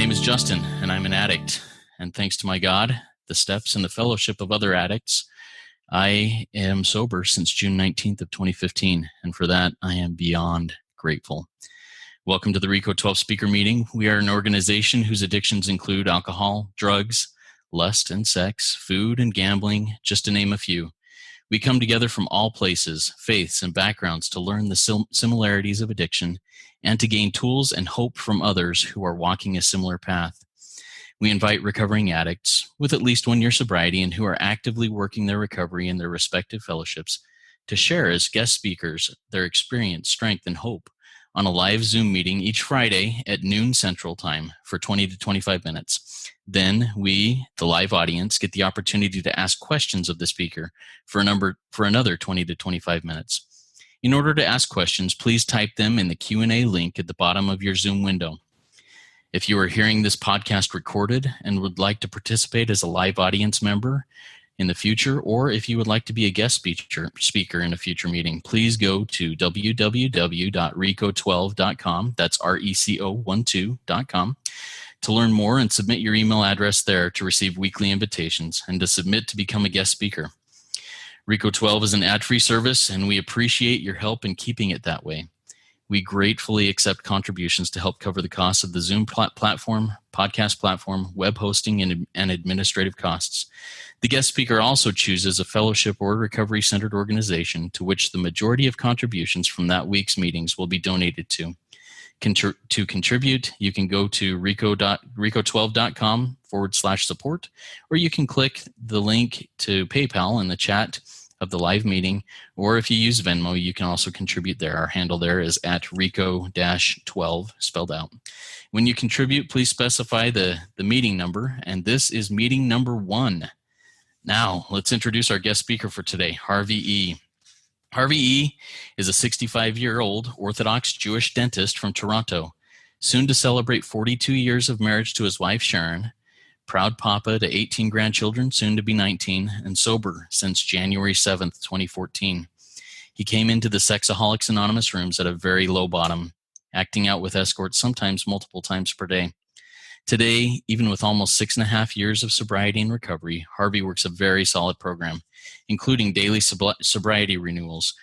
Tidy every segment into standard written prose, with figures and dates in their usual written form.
name is Justin, and I'm an addict. And thanks to my God, the steps, and the fellowship of other addicts, I am sober since June 19th of 2015. And for that, I am beyond grateful. Welcome to the RICO 12 speaker meeting. We are an organization whose addictions include alcohol, drugs, lust and sex, food and gambling, just to name a few. We come together from all places, faiths, and backgrounds to learn the similarities of addiction and to gain tools and hope from others who are walking a similar path. We invite recovering addicts with at least 1 year sobriety and who are actively working their recovery in their respective fellowships to share as guest speakers their experience, strength, and hope on a live Zoom meeting each Friday at noon Central Time for 20 to 25 minutes. Then we, the live audience, get the opportunity to ask questions of the speaker for another 20 to 25 minutes. In order to ask questions, please type them in the Q&A link at the bottom of your Zoom window. If you are hearing this podcast recorded and would like to participate as a live audience member in the future, or if you would like to be a guest speaker in a future meeting, please go to www.rico12.com. That's RECO12.com to learn more and submit your email address there to receive weekly invitations and to submit to become a guest speaker. RICO 12 is an ad-free service, and we appreciate your help in keeping it that way. We gratefully accept contributions to help cover the costs of the Zoom platform, podcast platform, web hosting, and administrative costs. The guest speaker also chooses a fellowship or recovery centered organization to which the majority of contributions from that week's meetings will be donated to. To contribute, you can go to rico12.com/support, or you can click the link to PayPal in the chat of the live meeting, or if you use Venmo, you can also contribute there. Our handle there is at RICO-12 spelled out. When you contribute, please specify the meeting number, and this is meeting number 1. Now, let's introduce our guest speaker for today, Harvey E. Harvey E. is a 65-year-old Orthodox Jewish dentist from Toronto, soon to celebrate 42 years of marriage to his wife, Sharon, proud papa to 18 grandchildren, soon to be 19, and sober since January 7th, 2014. He came into the Sexaholics Anonymous rooms at a very low bottom, acting out with escorts sometimes multiple times per day. Today, even with almost 6.5 years of sobriety and recovery, Harvey works a very solid program, including daily sobriety renewals,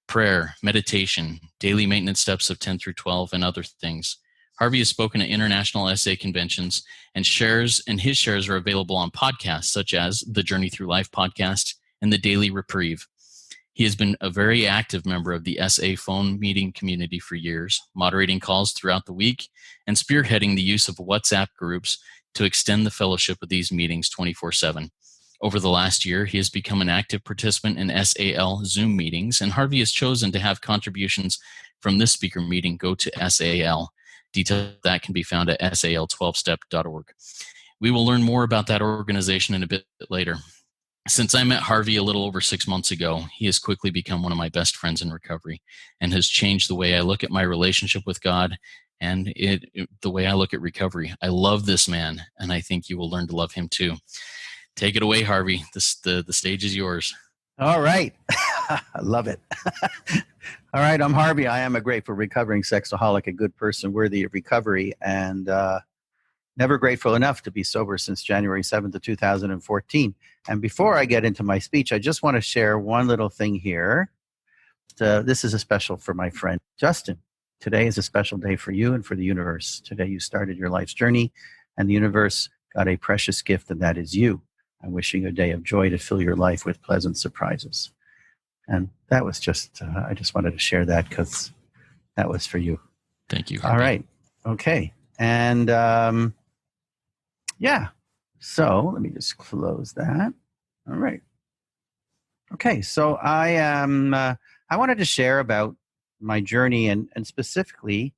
prayer, meditation, daily maintenance steps of 10 through 12, and other things. Harvey has spoken at international SA conventions, and his shares are available on podcasts such as the Journey Through Life podcast and the Daily Reprieve. He has been a very active member of the SA phone meeting community for years, moderating calls throughout the week and spearheading the use of WhatsApp groups to extend the fellowship of these meetings 24/7. Over the last year, he has become an active participant in SAL Zoom meetings, and Harvey has chosen to have contributions from this speaker meeting go to SAL. Details of that can be found at sal12step.org. We will learn more about that organization in a bit later. Since I met Harvey a little over 6 months ago, he has quickly become one of my best friends in recovery and has changed the way I look at my relationship with God and the way I look at recovery. I love this man, and I think you will learn to love him too. Take it away, Harvey. The stage is yours. All right. I love it. All right, I'm Harvey. I am a grateful recovering sexaholic, a good person worthy of recovery, and never grateful enough to be sober since January 7th of 2014. And before I get into my speech, I just want to share one little thing here. This is a special for my friend Justin. Today is a special day for you and for the universe. Today you started your life's journey, and the universe got a precious gift, and that is you. I'm wishing you a day of joy to fill your life with pleasant surprises. And that was just, I just wanted to share that because that was for you. Thank you. All right. Okay. And yeah. So let me just close that. All right. Okay. So I wanted to share about my journey and specifically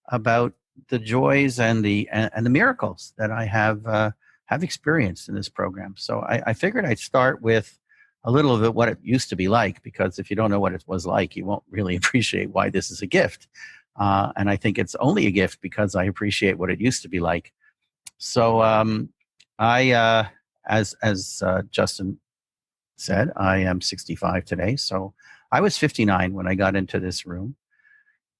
about the joys and the miracles that I have experienced in this program. So I figured I'd start with a little of it, what it used to be like, because if you don't know what it was like, you won't really appreciate why this is a gift. And I think it's only a gift because I appreciate what it used to be like. So as Justin said, I am 65 today. So I was 59 when I got into this room.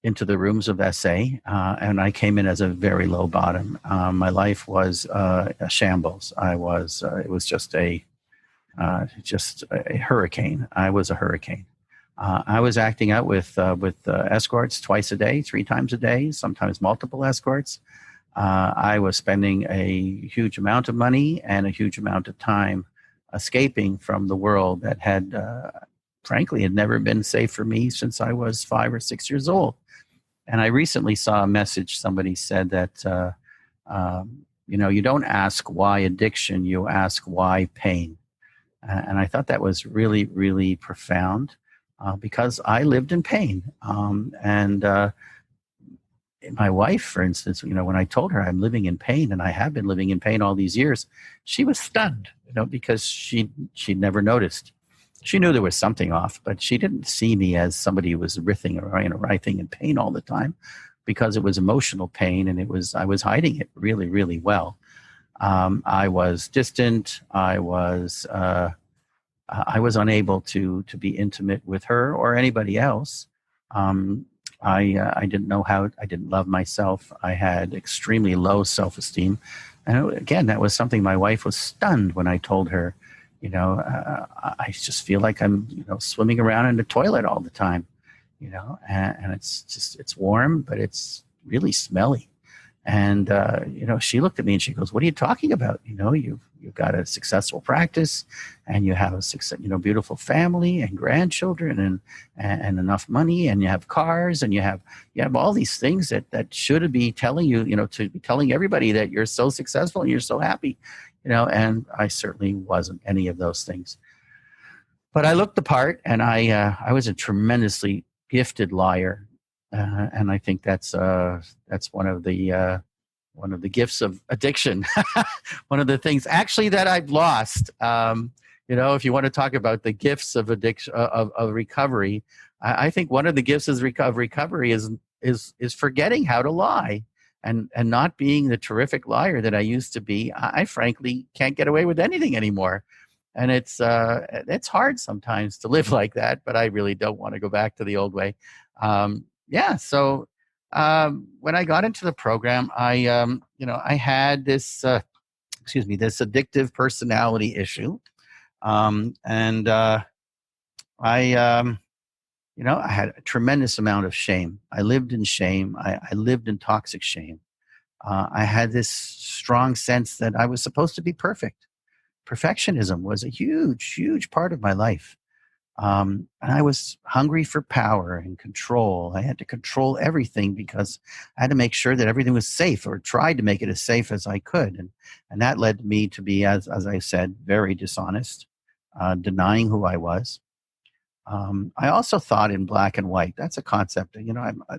into the rooms of SA, and I came in as a very low bottom. My life was a shambles. It was just a hurricane. I was a hurricane. I was acting out with escorts twice a day, 3 times a day, sometimes multiple escorts. I was spending a huge amount of money and a huge amount of time escaping from the world that had, frankly, had never been safe for me since I was 5 or 6 years old. And I recently saw a message. Somebody said that, you don't ask why addiction, you ask why pain. And I thought that was really, really profound because I lived in pain. And my wife, for instance, when I told her I'm living in pain, and I have been living in pain all these years, she was stunned, because she'd never noticed. She knew there was something off, but she didn't see me as somebody who was writhing in pain all the time, because it was emotional pain, and I was hiding it really, really well. I was distant. I was unable to be intimate with her or anybody else. I didn't know how. I didn't love myself. I had extremely low self-esteem, and again, that was something my wife was stunned when I told her. I just feel like I'm, swimming around in the toilet all the time, and it's warm, but it's really smelly. And, she looked at me and she goes, "What are you talking about? You've got a successful practice, and you have a beautiful family and grandchildren and enough money, and you have cars, and you have all these things that should be telling you, to be telling everybody that you're so successful and you're so happy, and I certainly wasn't any of those things. But I looked the part, and I was a tremendously gifted liar. And I think that's one of the gifts of addiction. One of the things actually that I've lost. If you want to talk about the gifts of addiction of recovery, I think one of the gifts of recovery is forgetting how to lie and not being the terrific liar that I used to be. I frankly can't get away with anything anymore. And it's hard sometimes to live like that, but I really don't want to go back to the old way. So when I got into the program, I had this, this addictive personality issue. I had a tremendous amount of shame. I lived in shame. I lived in toxic shame. I had this strong sense that I was supposed to be perfect. Perfectionism was a huge, huge part of my life. And I was hungry for power and control. I had to control everything because I had to make sure that everything was safe, or tried to make it as safe as I could. And that led me to be, as I said, very dishonest, denying who I was. I also thought in black and white. That's a concept.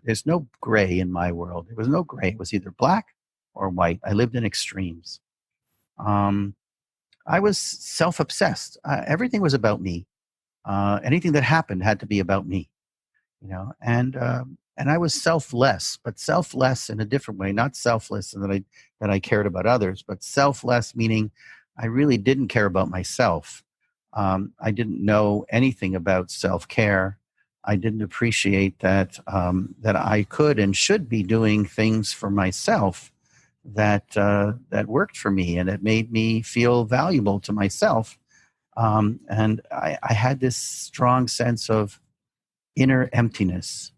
There's no gray in my world. There was no gray. It was either black or white. I lived in extremes. I was self-obsessed. Everything was about me. Anything that happened had to be about me, and I was selfless, but selfless in a different way, not selfless and that I cared about others, but selfless meaning I really didn't care about myself. I didn't know anything about self-care. I didn't appreciate that I could and should be doing things for myself that worked for me and that made me feel valuable to myself. And I had this strong sense of inner emptiness.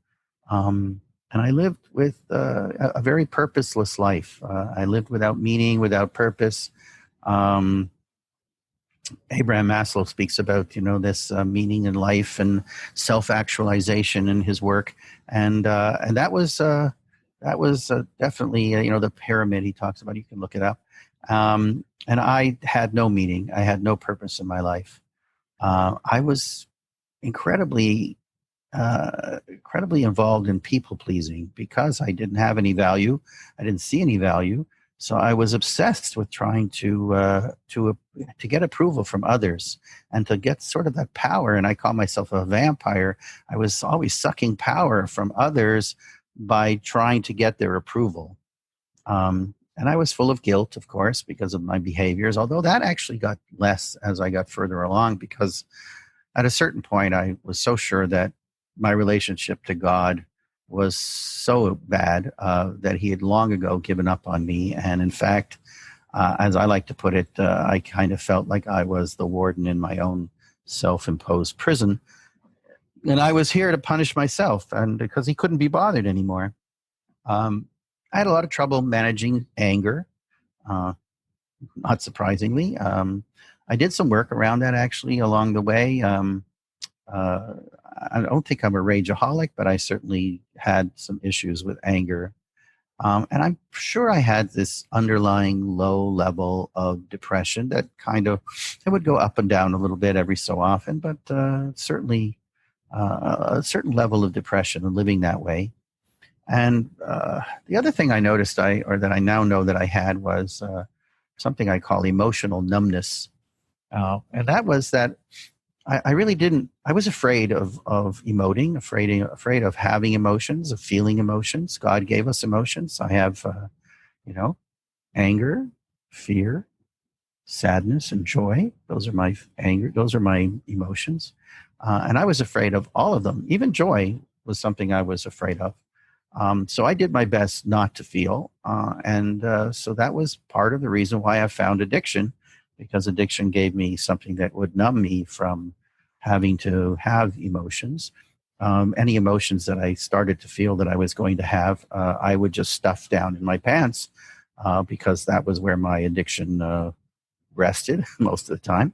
And I lived with a very purposeless life. I lived without meaning, without purpose. Abraham Maslow speaks about, this meaning in life and self-actualization in his work. And that was definitely, the pyramid he talks about. You can look it up. And I had no meaning. I had no purpose in my life. I was incredibly involved in people pleasing because I didn't have any value. I didn't see any value. So I was obsessed with trying to get approval from others and to get sort of that power. And I call myself a vampire. I was always sucking power from others by trying to get their approval. And I was full of guilt, of course, because of my behaviors, although that actually got less as I got further along, because at a certain point, I was so sure that my relationship to God was so bad that he had long ago given up on me. And in fact, as I like to put it, I kind of felt like I was the warden in my own self-imposed prison. And I was here to punish myself, and because he couldn't be bothered anymore. I had a lot of trouble managing anger, not surprisingly. I did some work around that actually along the way. I don't think I'm a rageaholic, but I certainly had some issues with anger. And I'm sure I had this underlying low level of depression that it would go up and down a little bit every so often, but certainly a certain level of depression and living that way. And the other thing I noticed that I now know that I had was something I call emotional numbness. And that was that I really didn't, I was afraid of emoting, afraid of having emotions, of feeling emotions. God gave us emotions. I have, anger, fear, sadness, and joy. Those are my emotions. And I was afraid of all of them. Even joy was something I was afraid of. So I did my best not to feel. So that was part of the reason why I found addiction, because addiction gave me something that would numb me from having to have emotions. Any emotions that I started to feel that I was going to have, I would just stuff down in my pants because that was where my addiction rested most of the time.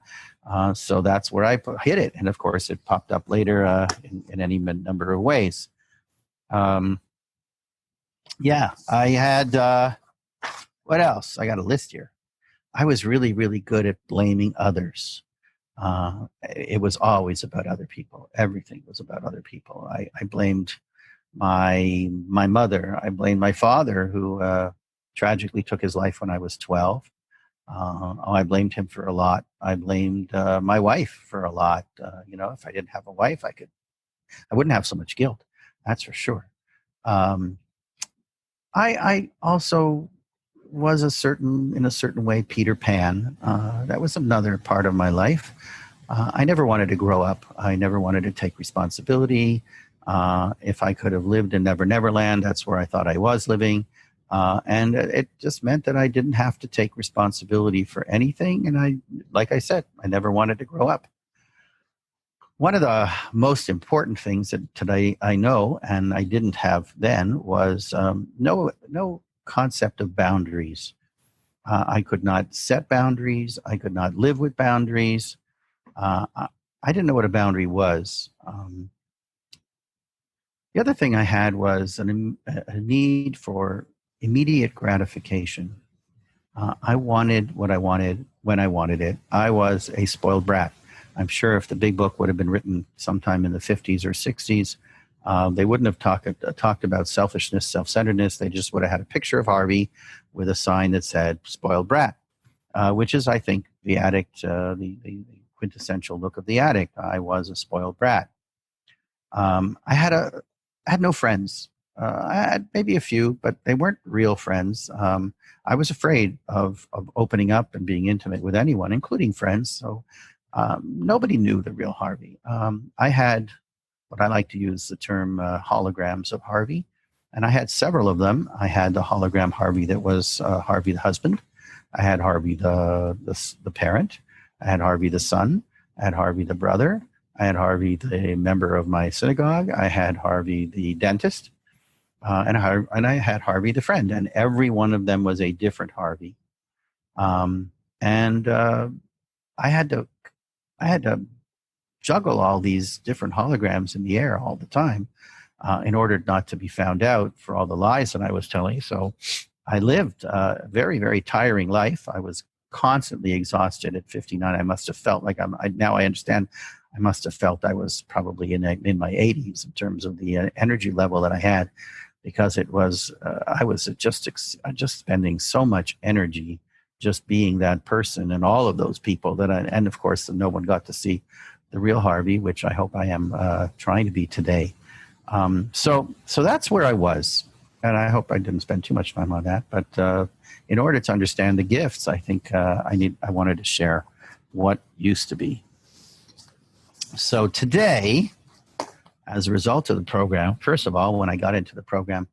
So that's where I hid it. And of course, it popped up later in any number of ways. I had, what else? I got a list here. I was really, really good at blaming others. It was always about other people. Everything was about other people. I blamed my mother. I blamed my father, who tragically took his life when I was 12. I blamed him for a lot. I blamed my wife for a lot. If I didn't have a wife, I wouldn't have so much guilt. That's for sure. I also was in a certain way, Peter Pan. That was another part of my life. I never wanted to grow up. I never wanted to take responsibility. If I could have lived in Never Never Land, that's where I thought I was living. And it just meant that I didn't have to take responsibility for anything. And like I said, I never wanted to grow up. One of the most important things that today I know, and I didn't have then, was no concept of boundaries. I could not set boundaries. I could not live with boundaries. I didn't know what a boundary was. The other thing I had was a need for immediate gratification. I wanted what I wanted when I wanted it. I was a spoiled brat. I'm sure if the big book would have been written sometime in the 50s or 60s, they wouldn't have talked about selfishness, self-centeredness. They just would have had a picture of Harvey with a sign that said "spoiled brat," which is, I think, the addict, the quintessential look of the addict. I was a spoiled brat. I had no friends. I had maybe a few, but they weren't real friends. I was afraid of opening up and being intimate with anyone, including friends. So nobody knew the real Harvey. I had what I like to use the term holograms of Harvey, and I had several of them. I had the hologram Harvey that was Harvey the husband. I had Harvey the parent. I had Harvey the son. I had Harvey the brother. I had Harvey the member of my synagogue. I had Harvey the dentist. And I had Harvey the friend, and every one of them was a different Harvey. I had to juggle all these different holograms in the air all the time in order not to be found out for all the lies that I was telling. So I lived a very, very tiring life. I was constantly exhausted at 59. I must have felt like now I understand. I must have felt I was probably in my 80s in terms of the energy level that I had, because it was I was just spending so much energy just being that person and all of those people and of course no one got to see the real Harvey, which I hope I am trying to be today. So that's where I was, and I hope I didn't spend too much time on that. But in order to understand the gifts, I think I wanted to share what used to be. So today, as a result of the program, first of all, when I got into the program,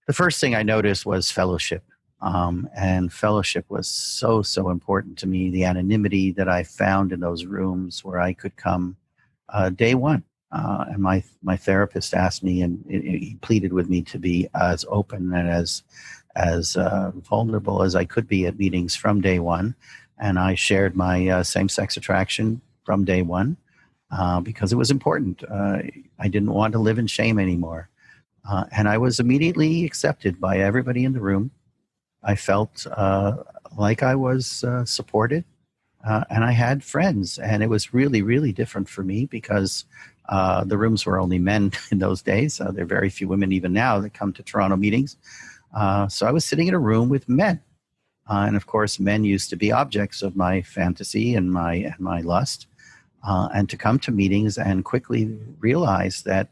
the first thing I noticed was fellowship. And fellowship was so, so important to me. The anonymity that I found in those rooms where I could come day one. And my therapist asked me, and he pleaded with me to be as open and as vulnerable as I could be at meetings from day one. And I shared my same-sex attraction from day one because it was important. I didn't want to live in shame anymore. And I was immediately accepted by everybody in the room. I felt like I was supported, and I had friends. And it was really, really different for me because the rooms were only men in those days. There are very few women even now that come to Toronto meetings. So I was sitting in a room with men. And of course, men used to be objects of my fantasy and my lust. And to come to meetings and quickly realize that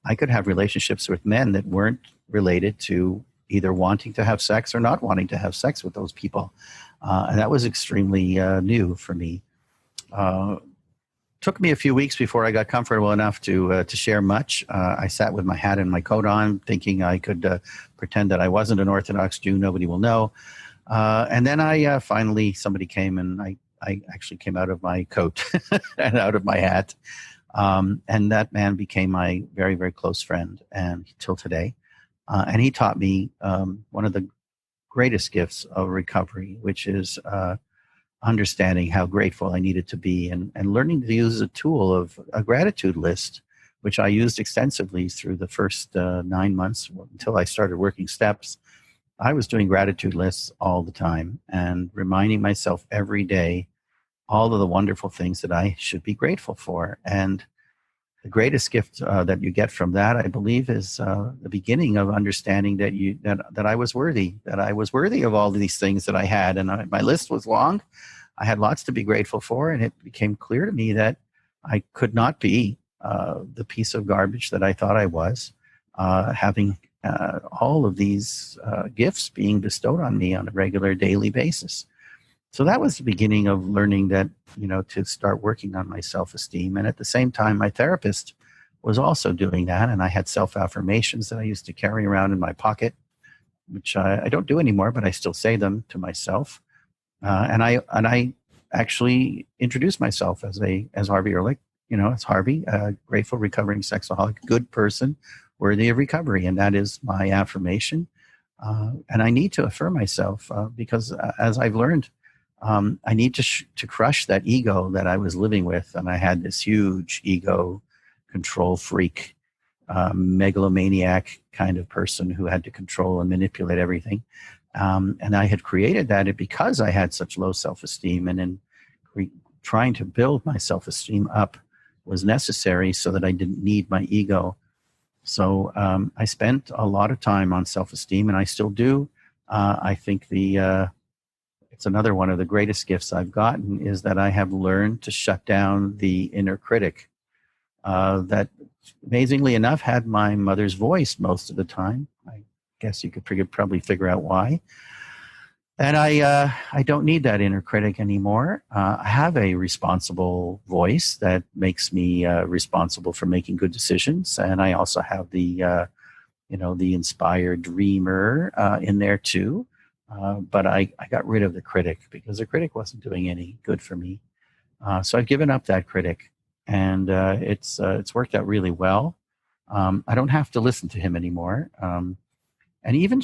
I could have relationships with men that weren't related to either wanting to have sex or not wanting to have sex with those people. And that was extremely new for me. Took me a few weeks before I got comfortable enough to share much. I sat with my hat and my coat on, thinking I could pretend that I wasn't an Orthodox Jew. Nobody will know. And then I finally, somebody came, and I actually came out of my coat and out of my hat. And that man became my very, very close friend, and till today. And he taught me one of the greatest gifts of recovery, which is understanding how grateful I needed to be, and learning to use a tool of a gratitude list, which I used extensively through the first 9 months until I started working steps. I was doing gratitude lists all the time and reminding myself every day all of the wonderful things that I should be grateful for. And the greatest gift that you get from that, I believe, is the beginning of understanding that I was worthy, of all of these things that I had. And my list was long. I had lots to be grateful for, and it became clear to me that I could not be the piece of garbage that I thought I was, having all of these gifts being bestowed on me on a regular daily basis. So that was the beginning of learning that, to start working on my self-esteem. And at the same time, my therapist was also doing that. And I had self-affirmations that I used to carry around in my pocket, which I don't do anymore, but I still say them to myself. And I actually introduced myself as Harvey Ehrlich, as Harvey, a grateful, recovering sexaholic, good person, worthy of recovery. And that is my affirmation. And I need to affirm myself because as I've learned, I need to crush that ego that I was living with. And I had this huge ego control freak, megalomaniac kind of person who had to control and manipulate everything. And I had created that because I had such low self-esteem, and in trying to build my self-esteem up was necessary so that I didn't need my ego. So I spent a lot of time on self-esteem, and I still do. I think it's another one of the greatest gifts I've gotten is that I have learned to shut down the inner critic that, amazingly enough, had my mother's voice most of the time. I guess you could probably figure out why. And I don't need that inner critic anymore. I have a responsible voice that makes me responsible for making good decisions, and I also have the inspired dreamer in there too. But I got rid of the critic because the critic wasn't doing any good for me. So I've given up that critic, and it's worked out really well. I don't have to listen to him anymore. And even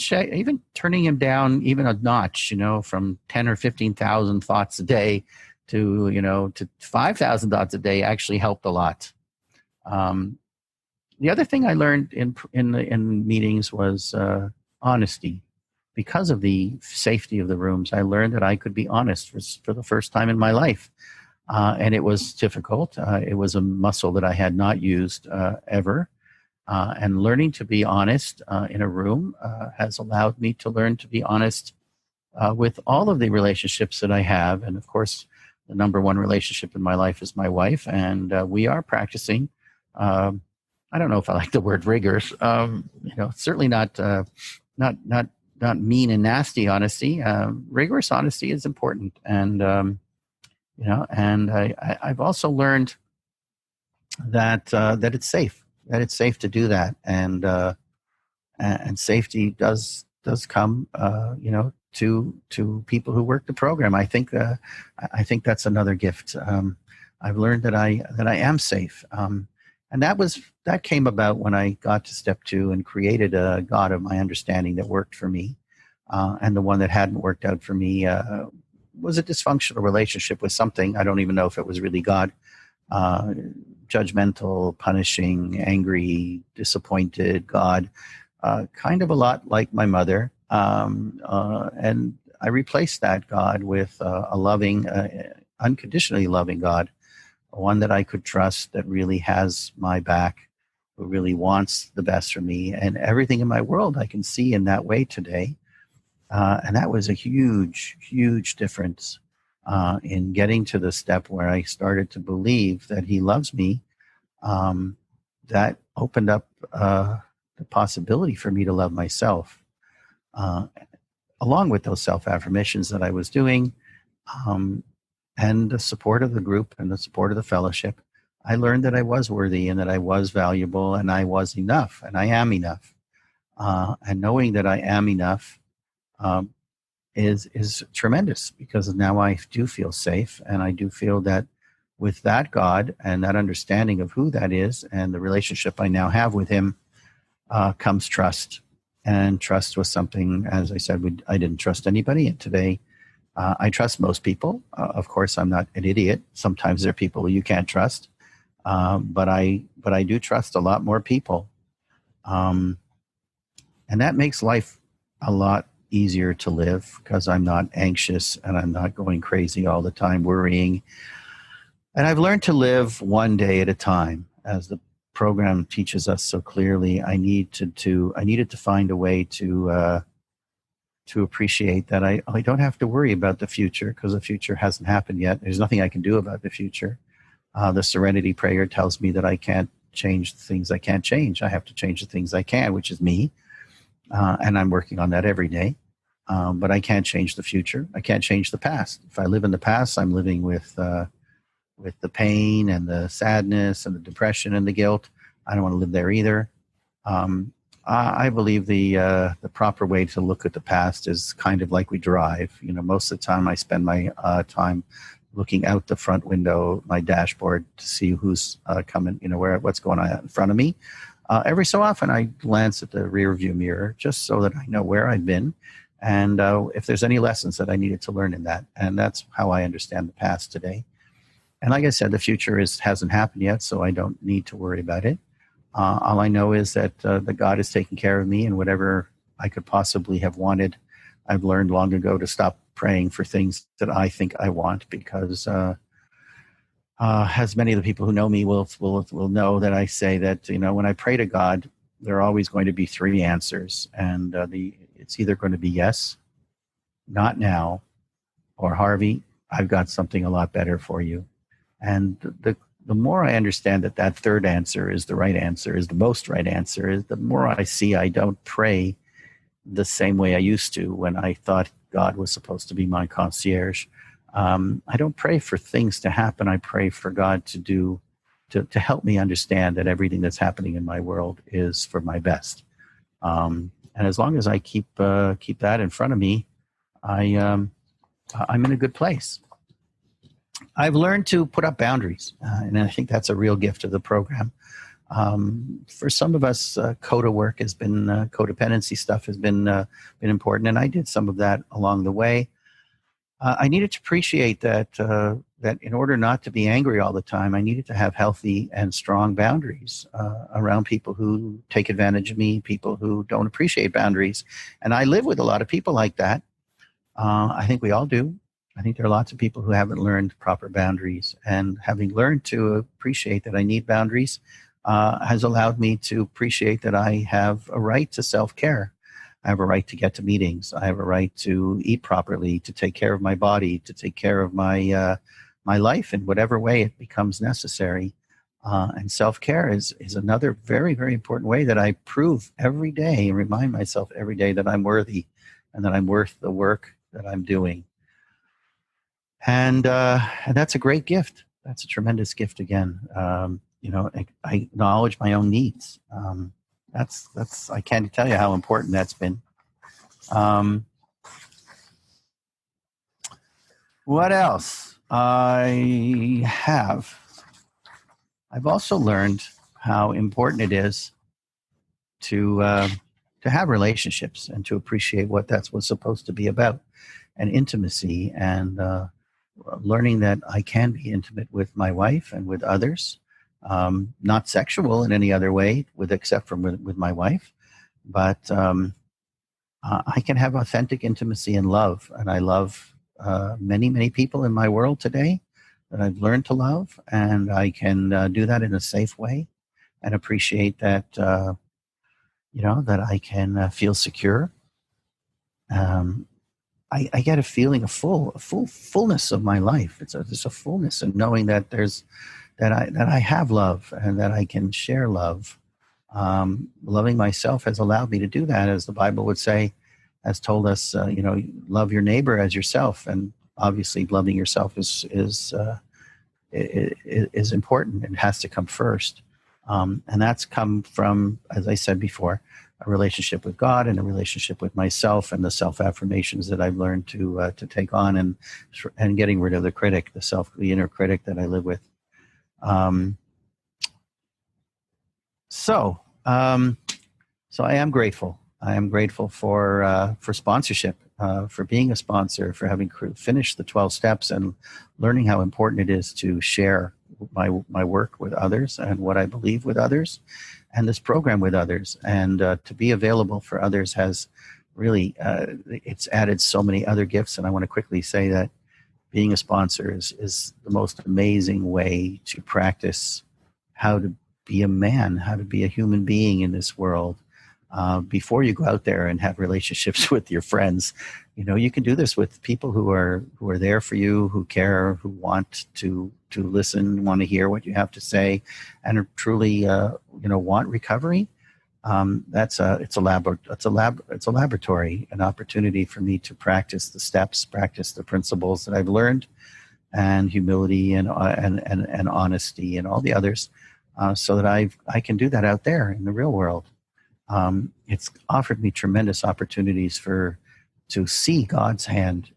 turning him down even a notch, from 10 or 15,000 thoughts a day to 5,000 thoughts a day actually helped a lot. The other thing I learned in meetings was honesty. Because of the safety of the rooms, I learned that I could be honest for the first time in my life. And it was difficult. It was a muscle that I had not used ever. And learning to be honest in a room has allowed me to learn to be honest with all of the relationships that I have. And of course, the number one relationship in my life is my wife. And we are practicing, I don't know if I like the word rigorous, certainly not mean and nasty honesty. Rigorous honesty is important. And, and I've also learned that it's safe, to do that, and safety does come, to people who work the program. I think that's another gift. I've learned that I am safe, and that came about when I got to step 2 and created a God of my understanding that worked for me, and the one that hadn't worked out for me was a dysfunctional relationship with something. I don't even know if it was really God. Judgmental, punishing, angry, disappointed God, kind of a lot like my mother. And I replaced that God with a loving, unconditionally loving God, one that I could trust, that really has my back, who really wants the best for me. And everything in my world I can see in that way today. And that was a huge, huge difference in getting to the step where I started to believe that he loves me. That opened up the possibility for me to love myself, along with those self-affirmations that I was doing, and the support of the group and the support of the fellowship. I learned that I was worthy and that I was valuable and I was enough and I am enough. And knowing that I am enough is tremendous, because now I do feel safe, and I do feel that with that God and that understanding of who that is and the relationship I now have with him, comes trust. And trust was something, as I said, I didn't trust anybody. And today I trust most people. Of course, I'm not an idiot. Sometimes there are people you can't trust. But I do trust a lot more people. And that makes life a lot easier to live, because I'm not anxious and I'm not going crazy all the time worrying. And I've learned to live one day at a time, as the program teaches us so clearly. I needed to find a way to appreciate that I don't have to worry about the future, because the future hasn't happened yet. There's nothing I can do about the future. The Serenity Prayer tells me that I can't change the things I can't change. I have to change the things I can, which is me. And I'm working on that every day. But I can't change the future. I can't change the past. If I live in the past, I'm living with the pain and the sadness and the depression and the guilt. I don't want to live there either. I believe the proper way to look at the past is kind of like we drive. Most of the time I spend my time looking out the front window, my dashboard, to see who's coming, what's going on in front of me. Every so often I glance at the rear view mirror, just so that I know where I've been and if there's any lessons that I needed to learn in that. And that's how I understand the past today. And like I said, the future hasn't happened yet, so I don't need to worry about it. All I know is that the God is taking care of me, and whatever I could possibly have wanted, I've learned long ago to stop praying for things that I think I want, because as many of the people who know me will know that I say that, when I pray to God, there are always going to be 3 answers, and it's either going to be yes, not now, or Harvey, I've got something a lot better for you. And the more I understand that third answer is the right answer, is the most right answer, is the more I see I don't pray the same way I used to when I thought God was supposed to be my concierge. I don't pray for things to happen. I pray for God to help me understand that everything that's happening in my world is for my best. And as long as I keep that in front of me, I'm in a good place. I've learned to put up boundaries, and I think that's a real gift of the program. For some of us, coda work has been, codependency stuff has been important, and I did some of that along the way. I needed to appreciate that in order not to be angry all the time, I needed to have healthy and strong boundaries around people who take advantage of me, people who don't appreciate boundaries. And I live with a lot of people like that. I think we all do. I think there are lots of people who haven't learned proper boundaries. And having learned to appreciate that I need boundaries has allowed me to appreciate that I have a right to self-care. I have a right to get to meetings. I have a right to eat properly, to take care of my body, to take care of my life in whatever way it becomes necessary. And self-care is another very, very important way that I prove every day and remind myself every day that I'm worthy and that I'm worth the work that I'm doing. And that's a great gift. That's a tremendous gift again. I acknowledge my own needs. That's I can't tell you how important that's been. What else? I've also learned how important it is to have relationships and to appreciate what that's what's supposed to be about, and intimacy, and learning that I can be intimate with my wife and with others, not sexual in any other way, except with my wife, but I can have authentic intimacy and love, and I love many people in my world today that I've learned to love, and I can do that in a safe way, and appreciate that that I can feel secure. I get a feeling of fullness of my life. There's a fullness in knowing that that I have love and that I can share love. Loving myself has allowed me to do that, as the Bible would say, has told us, love your neighbor as yourself, and obviously loving yourself is important and has to come first. And that's come from, as I said before, a relationship with God and a relationship with myself, and the self-affirmations that I've learned to take on, and getting rid of the inner critic that I live with. So I am grateful. I am grateful for sponsorship, for being a sponsor, for having finished the 12 steps and learning how important it is to share my work with others and what I believe with others, and this program with others, and to be available for others has really it's added so many other gifts. And I want to quickly say that being a sponsor is the most amazing way to practice how to be a man, how to be a human being in this world. Before you go out there and have relationships with your friends, you can do this with people who are there for you, who care, who want to listen, want to hear what you have to say, and are truly want recovery. It's a laboratory, an opportunity for me to practice the steps, practice the principles that I've learned, and humility and honesty and all the others, so that I can do that out there in the real world. It's offered me tremendous opportunities to see God's hand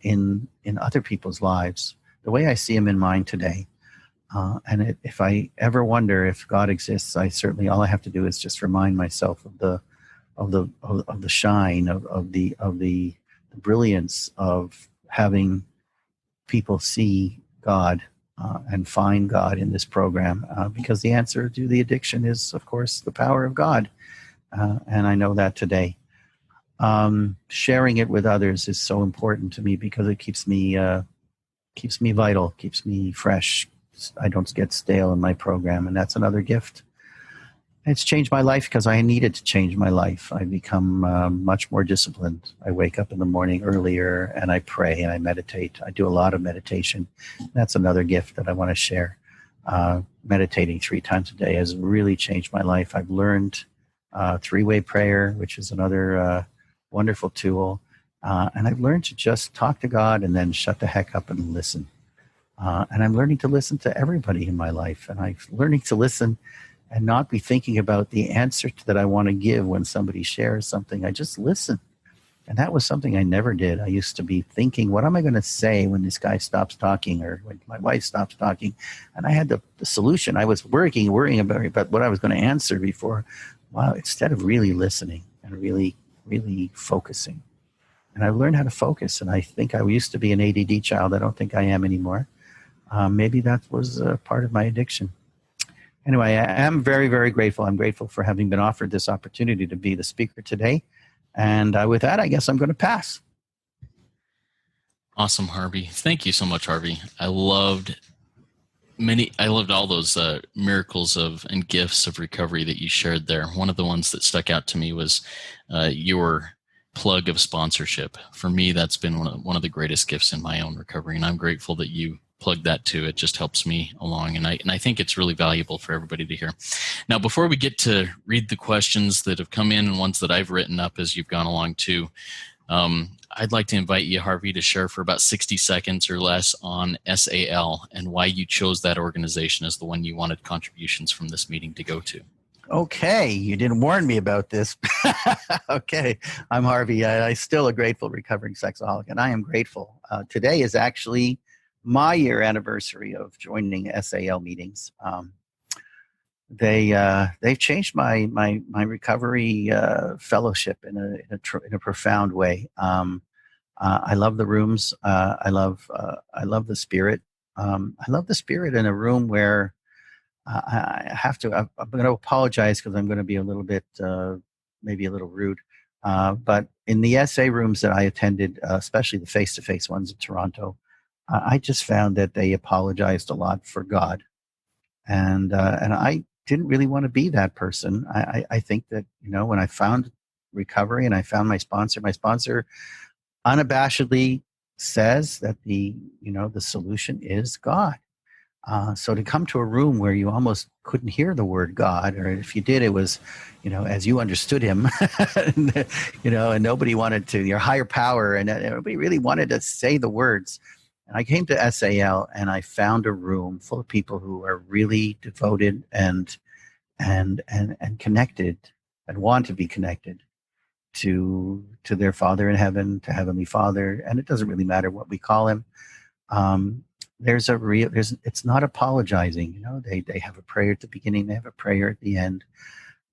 in other people's lives, the way I see Him in mine today. If I ever wonder if God exists, all I have to do is just remind myself of the shine, of the brilliance of having people see God and find God in this program, because the answer to the addiction is, of course, the power of God. And I know that today. Sharing it with others is so important to me, because it keeps me vital, keeps me fresh. I don't get stale in my program, and that's another gift. It's changed my life because I needed to change my life. I've become much more disciplined. I wake up in the morning earlier, and I pray and I meditate. I do a lot of meditation. That's another gift that I want to share. Meditating 3 times a day has really changed my life. I've learned three-way prayer, which is another wonderful tool. And I've learned to just talk to God and then shut the heck up and listen. And I'm learning to listen to everybody in my life. And I'm learning to listen and not be thinking about the answer that I want to give when somebody shares something. I just listen. And that was something I never did. I used to be thinking, what am I going to say when this guy stops talking, or when my wife stops talking? And I had the solution. I was worrying about what I was going to answer before. Wow, instead of really listening and really, really focusing. And I've learned how to focus. And I think I used to be an ADD child. I don't think I am anymore. Maybe that was part of my addiction. Anyway, I am very, very grateful. I'm grateful for having been offered this opportunity to be the speaker today. And with that, I guess I'm going to pass. Awesome, Harvey. Thank you so much, Harvey. I loved all those miracles and gifts of recovery that you shared there. One of the ones that stuck out to me was your plug of sponsorship. For me, that's been one of the greatest gifts in my own recovery, and I'm grateful that you plugged that too. It just helps me along, and I think it's really valuable for everybody to hear. Now, before we get to read the questions that have come in and ones that I've written up as you've gone along too, I'd like to invite you, Harvey, to share for about 60 seconds or less on SAL and why you chose that organization as the one you wanted contributions from this meeting to go to. Okay, you didn't warn me about this. Okay, I'm Harvey. I'm still a grateful recovering sexaholic, and I am grateful. Today is actually my year anniversary of joining SAL meetings. They've changed my recovery fellowship in a profound way. I love the rooms. I love the spirit. I love the spirit in a room where I have to. I'm going to apologize because I'm going to be a little bit, maybe a little rude. But in the SA rooms that I attended, especially the face-to-face ones in Toronto, I just found that they apologized a lot for God, and I didn't really want to be that person. I think that, when I found recovery and I found my sponsor unabashedly says that the solution is God. So to come to a room where you almost couldn't hear the word God, or if you did, it was, as you understood him, and, and nobody wanted to, your higher power, and everybody really wanted to say the words. And I came to SAL and I found a room full of people who are really devoted and connected and want to be connected to their Father in heaven, to Heavenly Father. And it doesn't really matter what we call him. It's not apologizing. They have a prayer at the beginning. They have a prayer at the end.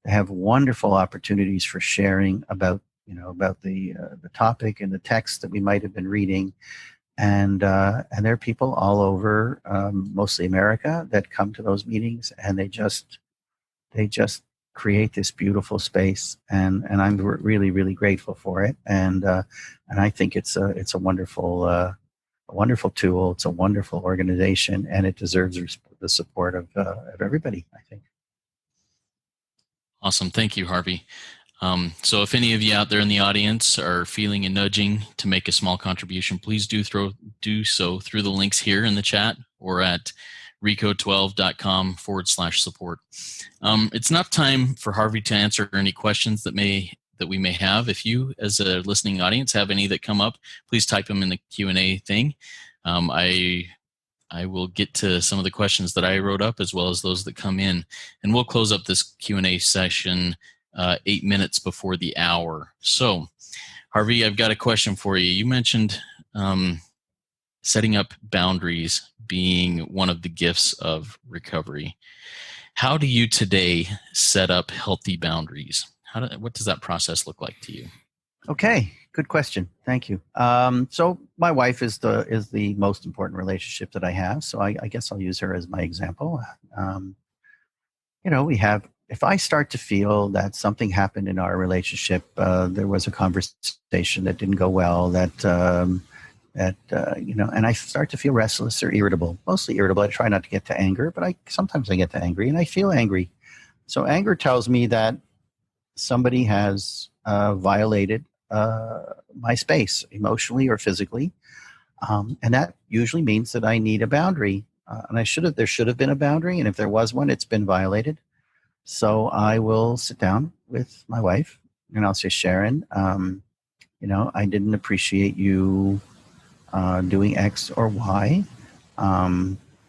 They have wonderful opportunities for sharing about the topic and the text that we might have been reading. And there are people all over, mostly America, that come to those meetings, and they just create this beautiful space. And I'm really, really grateful for it. And I think it's a wonderful tool. It's a wonderful organization, and it deserves the support of everybody, I think. Awesome. Thank you, Harvey. So if any of you out there in the audience are feeling a nudging to make a small contribution, please do so through the links here in the chat or at rico12.com/support. It's not time for Harvey to answer any questions that we may have. If you, as a listening audience, have any that come up, please type them in the Q&A thing. I will get to some of the questions that I wrote up as well as those that come in. And we'll close up this Q&A session 8 minutes before the hour. So, Harvey, I've got a question for you. You mentioned setting up boundaries being one of the gifts of recovery. How do you today set up healthy boundaries? What does that process look like to you? Okay, good question. Thank you. So my wife is the most important relationship that I have. So I guess I'll use her as my example. If I start to feel that something happened in our relationship, there was a conversation that didn't go well, and I start to feel restless or irritable, mostly irritable. I try not to get to anger, but sometimes I get to angry, and I feel angry. So anger tells me that somebody has violated my space emotionally or physically. And that usually means that I need a boundary. And there should have been a boundary. And if there was one, it's been violated. So I will sit down with my wife and I'll say, Sharon, I didn't appreciate you doing X or Y.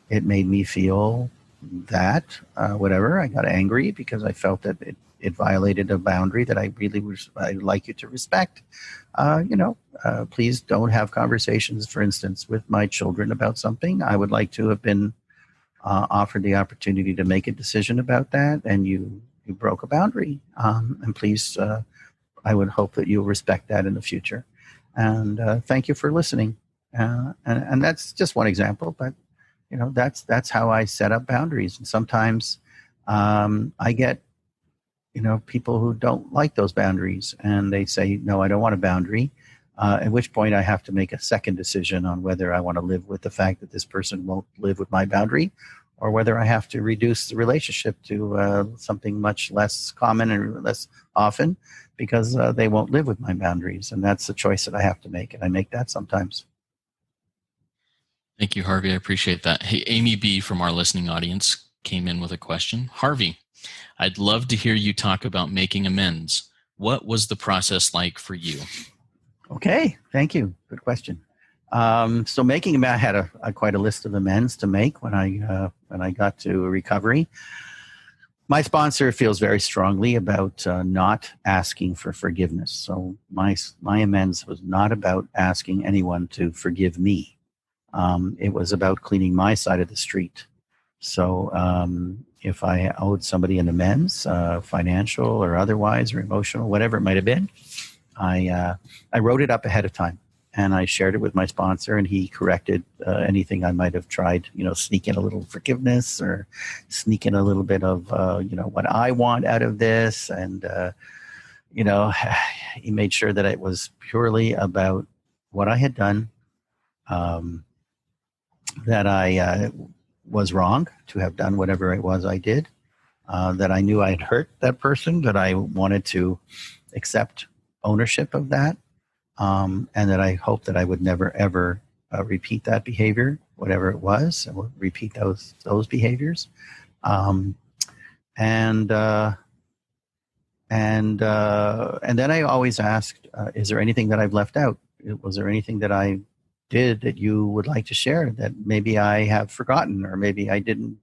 It made me feel that, whatever. I got angry because I felt that it violated a boundary that I'd like you to respect. Please don't have conversations, for instance, with my children about something. I would like to have been offered the opportunity to make a decision about that, and you broke a boundary. And please, I would hope that you'll respect that in the future. And thank you for listening. And that's just one example, but that's how I set up boundaries. And sometimes I get people who don't like those boundaries, and they say, no, I don't want a boundary, at which point I have to make a second decision on whether I want to live with the fact that this person won't live with my boundary, or whether I have to reduce the relationship to something much less common and less often because they won't live with my boundaries. And that's the choice that I have to make, and I make that sometimes. Thank you, Harvey. I appreciate that. Hey, Amy B. from our listening audience came in with a question. Harvey, I'd love to hear you talk about making amends. What was the process like for you? Okay, thank you. Good question. So making I had quite a list of amends to make when I got to recovery. My sponsor feels very strongly about not asking for forgiveness. So my amends was not about asking anyone to forgive me. It was about cleaning my side of the street. So if I owed somebody an amends, financial or otherwise, or emotional, whatever it might have been, I wrote it up ahead of time, and I shared it with my sponsor, and he corrected anything I might have tried, sneak in a little forgiveness or sneak in a little bit of, what I want out of this. And, he made sure that it was purely about what I had done, that I was wrong to have done whatever it was I did, that I knew I had hurt that person, that I wanted to accept ownership of that, and that I hoped that I would never ever repeat that behavior, whatever it was, and would repeat those behaviors. And then I always asked, is there anything that I've left out? Was there anything that I did that you would like to share that maybe I have forgotten, or maybe I didn't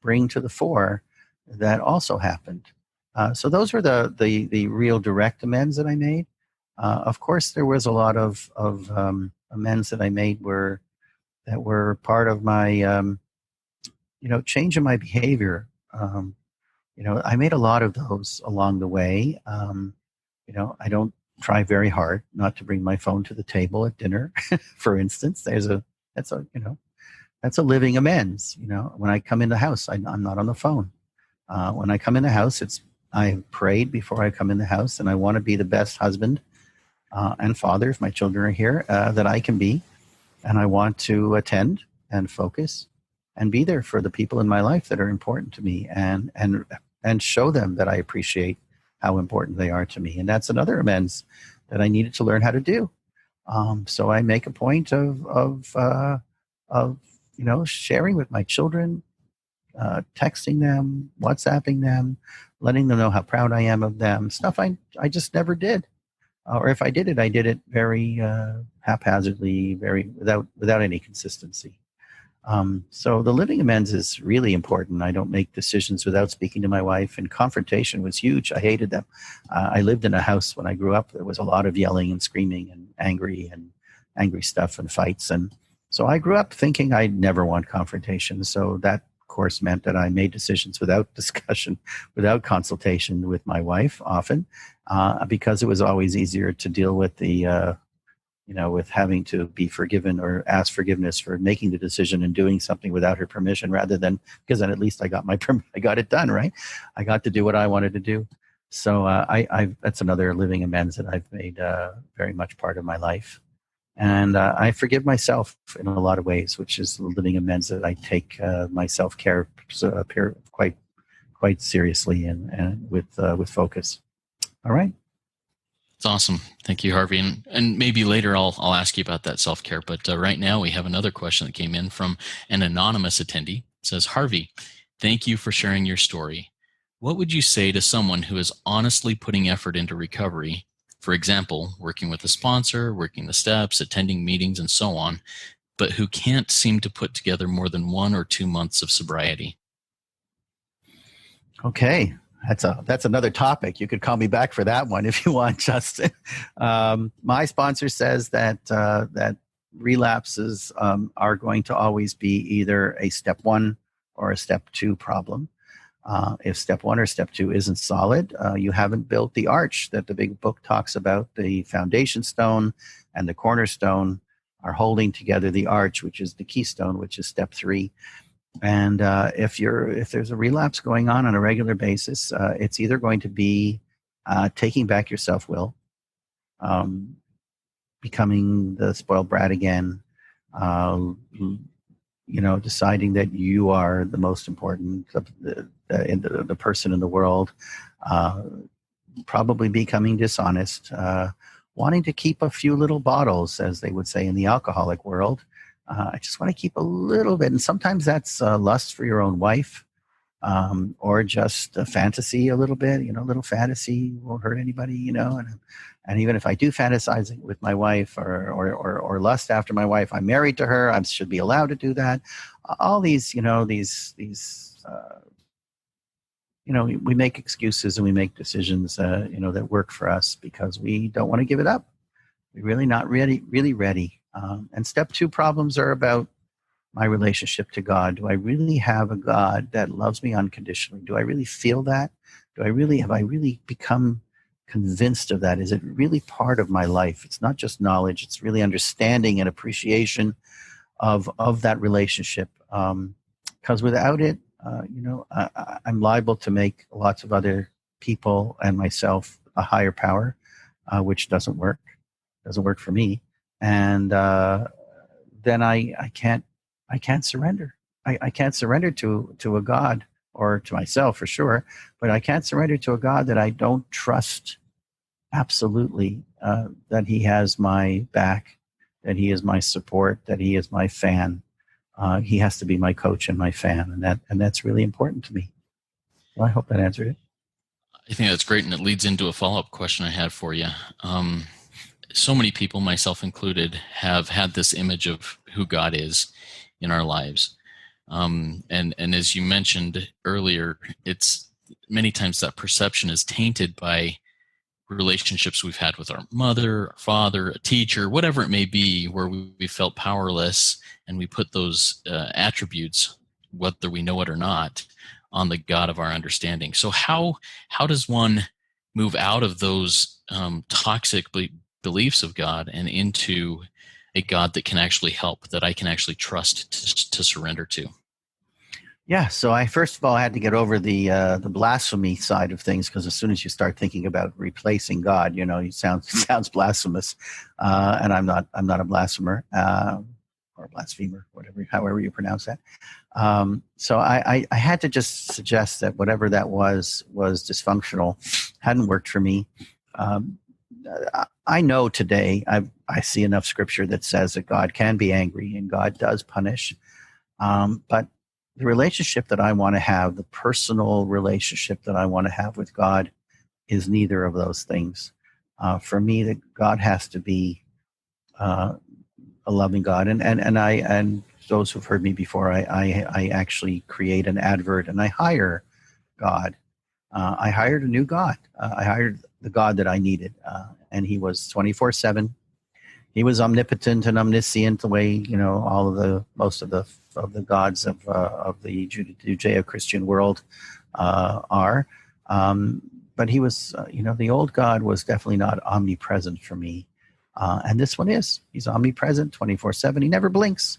bring to the fore that also happened? So those were the real direct amends that I made. Of course, there was a lot of amends that I made that were part of my change in my behavior. I made a lot of those along the way. I don't try very hard not to bring my phone to the table at dinner, for instance. That's a living amends. When I come in the house, I'm not on the phone. When I come in the house, I prayed before I come in the house, and I want to be the best husband and father, if my children are here, that I can be. And I want to attend and focus and be there for the people in my life that are important to me, and show them that I appreciate how important they are to me. And that's another amends that I needed to learn how to do. So I make a point of sharing with my children, texting them, WhatsApping them, letting them know how proud I am of them. Stuff I just never did, or if I did it very haphazardly, very without any consistency. So the living amends is really important. I don't make decisions without speaking to my wife, and confrontation was huge. I hated them. I lived in a house when I grew up. There was a lot of yelling and screaming and angry stuff and fights. And so I grew up thinking I'd never want confrontation. So that, of course, meant that I made decisions without discussion, without consultation with my wife often, because it was always easier to deal with with having to be forgiven or ask forgiveness for making the decision and doing something without her permission, rather than, because then at least I got it done, right? I got to do what I wanted to do. So that's another living amends that I've made very much part of my life. And I forgive myself in a lot of ways, which is living amends that I take my self-care quite seriously and with focus. All right. It's awesome. Thank you, Harvey. And maybe later I'll ask you about that self-care. But right now we have another question that came in from an anonymous attendee. It says, Harvey, thank you for sharing your story. What would you say to someone who is honestly putting effort into recovery? For example, working with a sponsor, working the steps, attending meetings, and so on, but who can't seem to put together more than 1 or 2 months of sobriety? Okay. That's another topic. You could call me back for that one if you want, Justin. My sponsor says that relapses are going to always be either a step 1 or a step 2 problem. If step 1 or step 2 isn't solid, you haven't built the arch that the big book talks about. The foundation stone and the cornerstone are holding together the arch, which is the keystone, which is step 3. And if there's a relapse going on a regular basis, it's either going to be taking back your self-will, becoming the spoiled brat again, deciding that you are the most important the person in the world, probably becoming dishonest, wanting to keep a few little bottles, as they would say in the alcoholic world. I just want to keep a little bit. And sometimes that's lust for your own wife, or just a fantasy a little bit, a little fantasy won't hurt anybody, And even if I do fantasize with my wife or lust after my wife, I'm married to her. I should be allowed to do that. All these, we make excuses and we make decisions, that work for us because we don't want to give it up. We're really not really ready. And step 2 problems are about my relationship to God. Do I really have a God that loves me unconditionally? Do I really feel that? Have I really become convinced of that? Is it really part of my life? It's not just knowledge. It's really understanding and appreciation of that relationship. Because without it, I'm liable to make lots of other people and myself a higher power, which doesn't work for me. And then I can't surrender. I can't surrender to a God, or to myself for sure, but I can't surrender to a God that I don't trust absolutely, that he has my back, that he is my support, that he is my fan. He has to be my coach and my fan, and that's really important to me. Well, I hope that answered it. I think that's great, and it leads into a follow-up question I had for you. So many people, myself included, have had this image of who God is in our lives. And as you mentioned earlier, it's many times that perception is tainted by relationships we've had with our mother, our father, a teacher, whatever it may be, where we felt powerless, and we put those attributes, whether we know it or not, on the God of our understanding. So how does one move out of those toxic beliefs of God and into a God that can actually help, that I can actually trust to surrender to? Yeah, so I first of all had to get over the blasphemy side of things, because as soon as you start thinking about replacing God, it sounds blasphemous, and I'm not a blasphemer, or blasphemer, however you pronounce that. So I had to just suggest that whatever that was dysfunctional, hadn't worked for me. I know today I see enough scripture that says that God can be angry and God does punish, but the relationship that I want to have, the personal relationship that I want to have with God, is neither of those things. For me, that God has to be a loving God, and those who've heard me before, I actually create an advert and I hire God. I hired a new God. I hired the God that I needed, and He was 24/7. He was omnipotent and omniscient, the way most of the gods of the Judeo-Christian world are. But he was, the old God was definitely not omnipresent for me, and this one is. He's omnipresent, 24/7. He never blinks,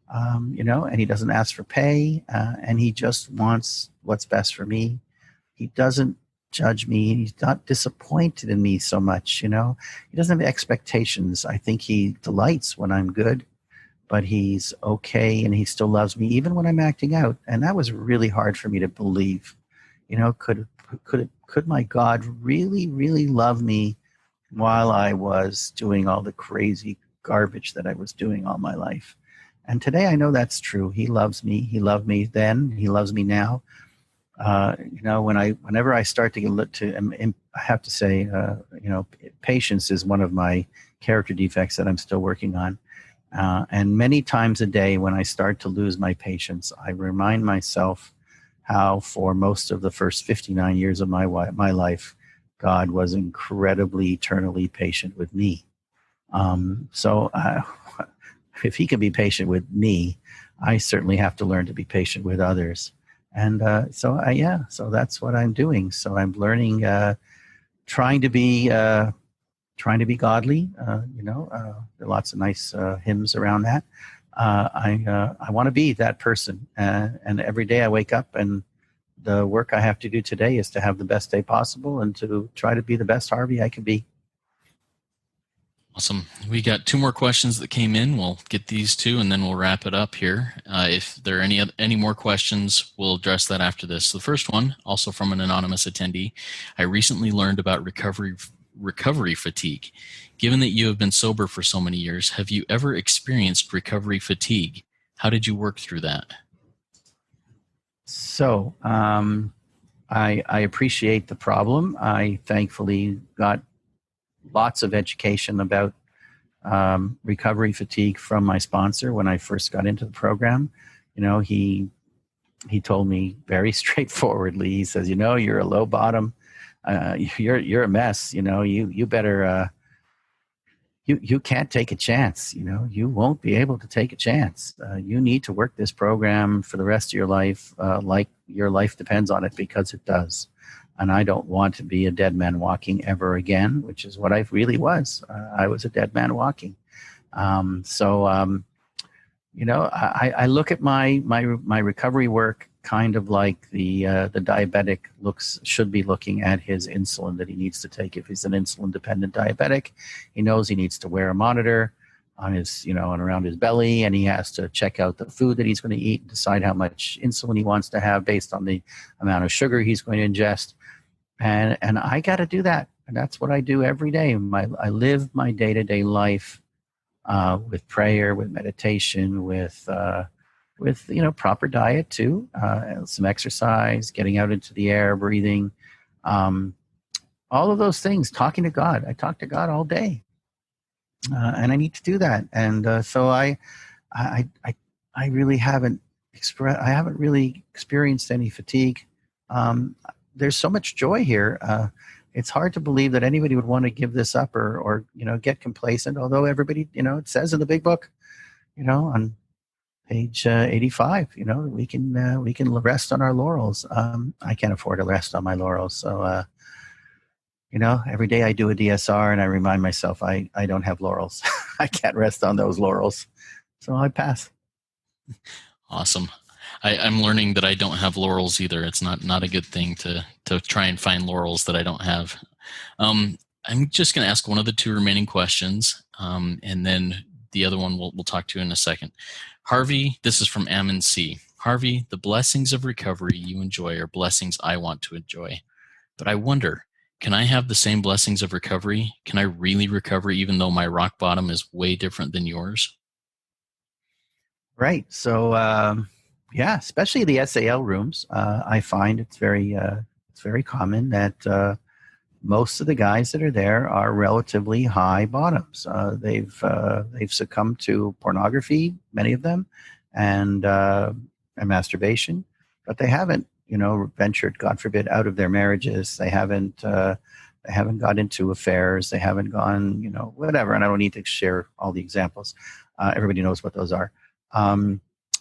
and he doesn't ask for pay, and he just wants what's best for me. He doesn't judge me. He's not disappointed in me so much, He doesn't have expectations. I think he delights when I'm good, but he's okay, and he still loves me even when I'm acting out. And that was really hard for me to believe. Could my God really, really love me while I was doing all the crazy garbage that I was doing all my life? And today I know that's true. He loves me. He loved me then. He loves me now. Whenever I start to get I have to say, patience is one of my character defects that I'm still working on. And many times a day, when I start to lose my patience, I remind myself how, for most of the first 59 years of my life, God was incredibly, eternally patient with me. So if He can be patient with me, I certainly have to learn to be patient with others. And so that's what I'm doing. So I'm learning, trying to be godly. There are lots of nice hymns around that. I want to be that person, and every day I wake up, and the work I have to do today is to have the best day possible and to try to be the best Harvey I can be. Awesome. We got 2 more questions that came in. We'll get these 2, and then we'll wrap it up here. If there are any more questions, we'll address that after this. So the first one, also from an anonymous attendee: I recently learned about recovery fatigue. Given that you have been sober for so many years, have you ever experienced recovery fatigue? How did you work through that? So I appreciate the problem. I thankfully got lots of education about recovery fatigue from my sponsor when I first got into the program. He told me very straightforwardly. He says, you're a low bottom. You're a mess. You better. You can't take a chance. You won't be able to take a chance. You need to work this program for the rest of your life, like your life depends on it, because it does. And I don't want to be a dead man walking ever again, which is what I really was. I was a dead man walking. I look at my recovery work kind of like the diabetic should be looking at his insulin that he needs to take. If he's an insulin dependent diabetic, he knows he needs to wear a monitor on his, and around his belly, and he has to check out the food that he's going to eat and decide how much insulin he wants to have based on the amount of sugar he's going to ingest. And I got to do that. And that's what I do every day. I live my day-to-day life with prayer, with meditation, with proper diet too, some exercise, getting out into the air, breathing, all of those things. Talking to God. I talk to God all day, and I need to do that. And so I really haven't experienced any fatigue. There's so much joy here. It's hard to believe that anybody would want to give this up or get complacent. Although everybody, it says in the big book, on page 85, we can rest on our laurels. I can't afford to rest on my laurels. So, every day I do a DSR and I remind myself I don't have laurels. I can't rest on those laurels. So I pass. Awesome. I'm learning that I don't have laurels either. It's not a good thing to try and find laurels that I don't have. I'm just going to ask one of the two remaining questions, and then the other one we'll talk to in a second. Harvey, this is from Ammon C. Harvey, the blessings of recovery you enjoy are blessings I want to enjoy. But I wonder, can I have the same blessings of recovery? Can I really recover even though my rock bottom is way different than yours? Right. So, especially the SAL rooms, I find it's very common that most of the guys that are there are relatively high bottoms. They've succumbed to pornography, many of them, and masturbation, but they haven't, ventured, God forbid, out of their marriages. They haven't got into affairs. They haven't gone, whatever. And I don't need to share all the examples. Everybody knows what those are.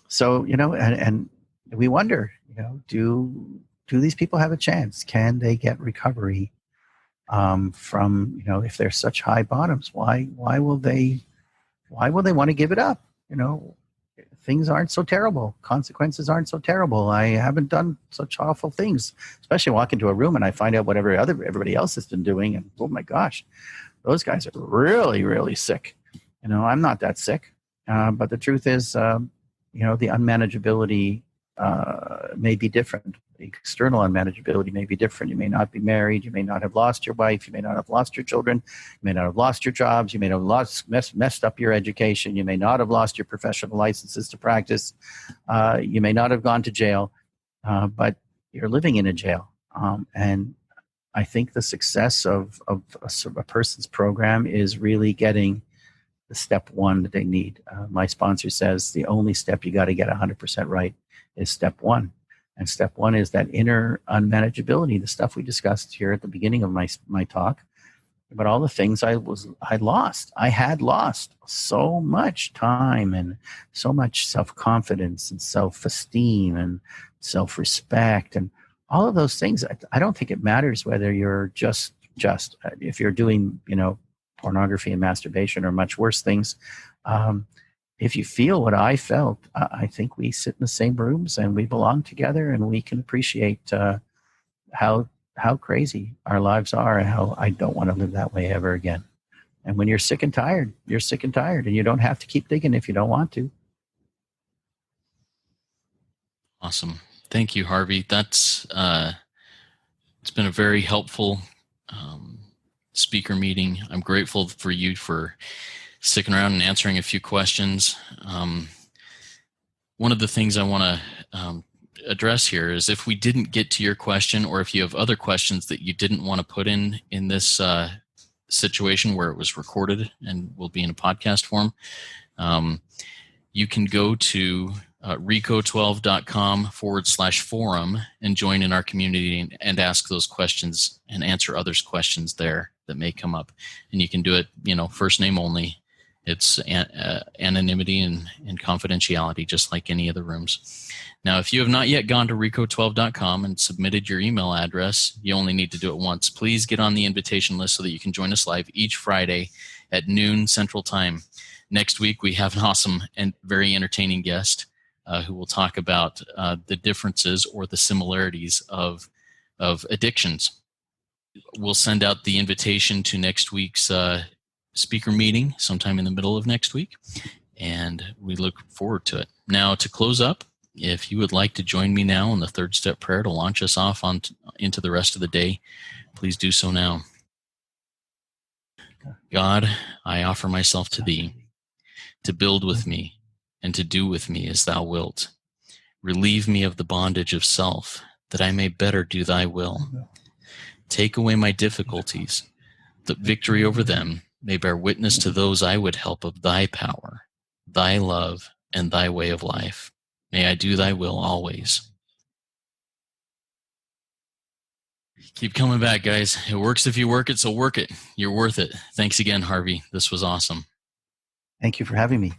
So, and we wonder, do these people have a chance? Can they get recovery from, if they're such high bottoms? Why will they want to give it up? Things aren't so terrible. Consequences aren't so terrible. I haven't done such awful things, especially walk into a room and I find out what everybody else has been doing. And oh my gosh, those guys are really, really sick. I'm not that sick. But the truth is, the unmanageability may be different. The external unmanageability may be different. You may not be married. You may not have lost your wife. You may not have lost your children. You may not have lost your jobs. You may have messed up your education. You may not have lost your professional licenses to practice. You may not have gone to jail, but you're living in a jail. And I think the success of a person's program is really getting the step one that they need. My sponsor says the only step you got to get 100% right is step one. And step one is that inner unmanageability, the stuff we discussed here at the beginning of my talk, but all the things I had lost so much time and so much self-confidence and self-esteem and self-respect and all of those things. I don't think it matters whether you're just if you're doing, pornography and masturbation or much worse things. If you feel what I felt, I think we sit in the same rooms and we belong together and we can appreciate how crazy our lives are and how I don't want to live that way ever again. And when you're sick and tired, you're sick and tired, and you don't have to keep digging if you don't want to. Awesome. Thank you, Harvey. That's it's been a very helpful speaker meeting. I'm grateful for you for sticking around and answering a few questions. One of the things I want to address here is if we didn't get to your question, or if you have other questions that you didn't want to put in this situation where it was recorded and will be in a podcast form, you can go to rico12.com/forum and join in our community and ask those questions and answer others' questions there that may come up. And you can do it, first name only. It's anonymity and confidentiality, just like any of the rooms. Now, if you have not yet gone to rico12.com and submitted your email address, you only need to do it once. Please get on the invitation list so that you can join us live each Friday at noon Central Time. Next week, we have an awesome and very entertaining guest who will talk about the differences or the similarities of addictions. We'll send out the invitation to next week's speaker meeting sometime in the middle of next week, and we look forward to it. Now, to close up, if you would like to join me now in the third step prayer to launch us off into the rest of the day, please do so now. God, I offer myself to thee, to build with me and to do with me as thou wilt. Relieve me of the bondage of self, that I may better do thy will. Take away my difficulties, that victory over them may bear witness to those I would help of thy power, thy love, and thy way of life. May I do thy will always. Keep coming back, guys. It works if you work it, so work it. You're worth it. Thanks again, Harvey. This was awesome. Thank you for having me.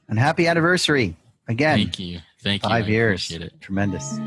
And happy anniversary again. Thank you. 5 years. Appreciate it. Tremendous.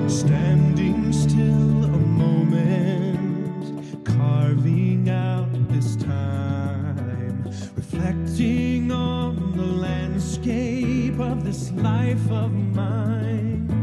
Standing still a moment, carving out this time, reflecting on the landscape of this life of mine.